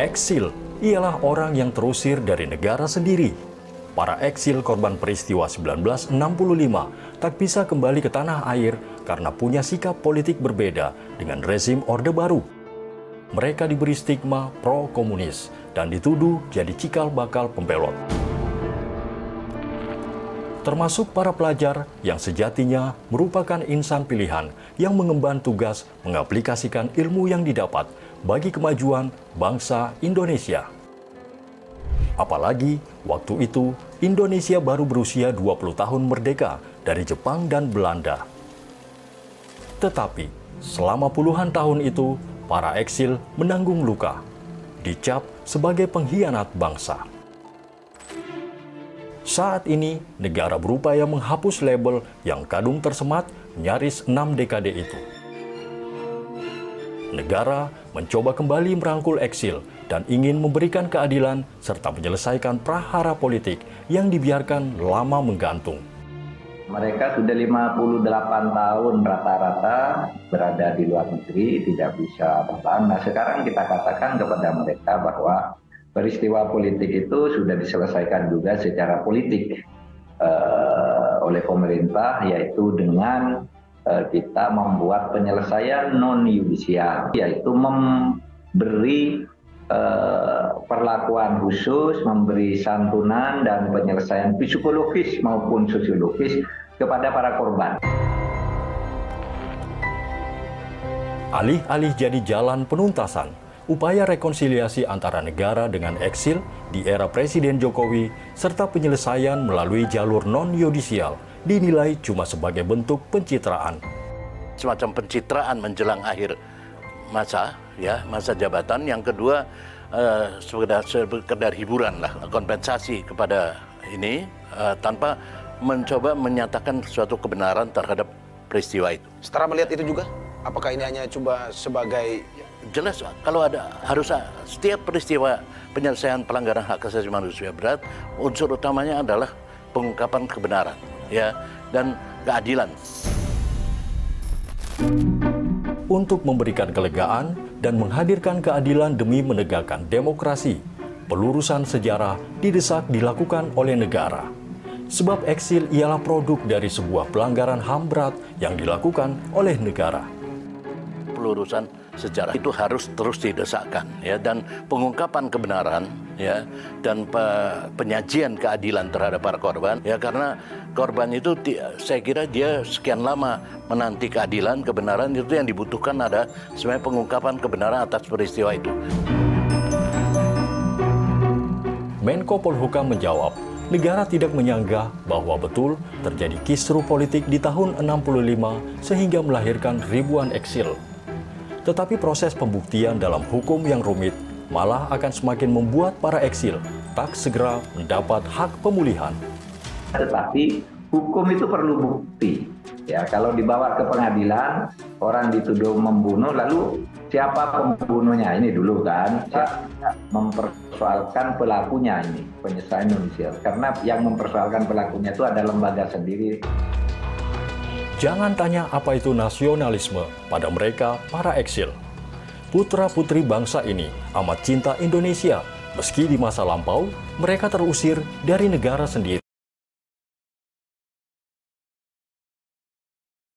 Eksil ialah orang yang terusir dari negara sendiri. Para eksil korban peristiwa 1965 tak bisa kembali ke tanah air karena punya sikap politik berbeda dengan rezim Orde Baru. Mereka diberi stigma pro-komunis dan dituduh jadi cikal bakal pembelot. Termasuk para pelajar yang sejatinya merupakan insan pilihan yang mengemban tugas mengaplikasikan ilmu yang didapat bagi kemajuan bangsa Indonesia. Apalagi waktu itu Indonesia baru berusia 20 tahun merdeka dari Jepang dan Belanda. Tetapi selama puluhan tahun itu para eksil menanggung luka, dicap sebagai pengkhianat bangsa. Saat ini, negara berupaya menghapus label yang kadung tersemat nyaris 6 dekade itu. Negara mencoba kembali merangkul eksil dan ingin memberikan keadilan serta menyelesaikan prahara politik yang dibiarkan lama menggantung. Mereka sudah 58 tahun rata-rata berada di luar negeri, tidak bisa pulang. Nah, sekarang kita katakan kepada mereka bahwa peristiwa politik itu sudah diselesaikan juga secara politik oleh pemerintah, yaitu dengan kita membuat penyelesaian non-yudisial, yaitu memberi perlakuan khusus, memberi santunan dan penyelesaian psikologis maupun sosiologis kepada para korban. Alih-alih jadi jalan penuntasan, upaya rekonsiliasi antara negara dengan eksil di era Presiden Jokowi serta penyelesaian melalui jalur non-yudisial dinilai cuma sebagai bentuk pencitraan. Semacam pencitraan menjelang akhir masa jabatan. Yang kedua, sekedar hiburan lah, kompensasi kepada ini tanpa mencoba menyatakan suatu kebenaran terhadap peristiwa itu. Setara melihat itu juga, apakah ini hanya coba sebagai jelas kalau harus setiap peristiwa penyelesaian pelanggaran hak asasi manusia berat, unsur utamanya adalah pengungkapan kebenaran dan keadilan. Untuk memberikan kelegaan dan menghadirkan keadilan demi menegakkan demokrasi, pelurusan sejarah didesak dilakukan oleh negara. Sebab eksil ialah produk dari sebuah pelanggaran HAM berat yang dilakukan oleh negara. Pelurusan sejarah itu harus terus didesakkan dan pengungkapan kebenaran dan penyajian keadilan terhadap para korban karena korban itu saya kira dia sekian lama menanti keadilan, kebenaran itu yang dibutuhkan ada sebenarnya pengungkapan kebenaran atas peristiwa itu. Menko Polhukam menjawab, negara tidak menyangka bahwa betul terjadi kisruh politik di tahun 65 sehingga melahirkan ribuan eksil. Tetapi proses pembuktian dalam hukum yang rumit malah akan semakin membuat para eksil tak segera mendapat hak pemulihan. Tetapi hukum itu perlu bukti. Kalau dibawa ke pengadilan, orang dituduh membunuh, lalu siapa pembunuhnya? Ini dulu kan, mempersoalkan pelakunya ini, penyelesaian non-yudisial. Karena yang mempersoalkan pelakunya itu ada lembaga sendiri. Jangan tanya apa itu nasionalisme pada mereka para eksil. Putra-putri bangsa ini amat cinta Indonesia, meski di masa lampau mereka terusir dari negara sendiri.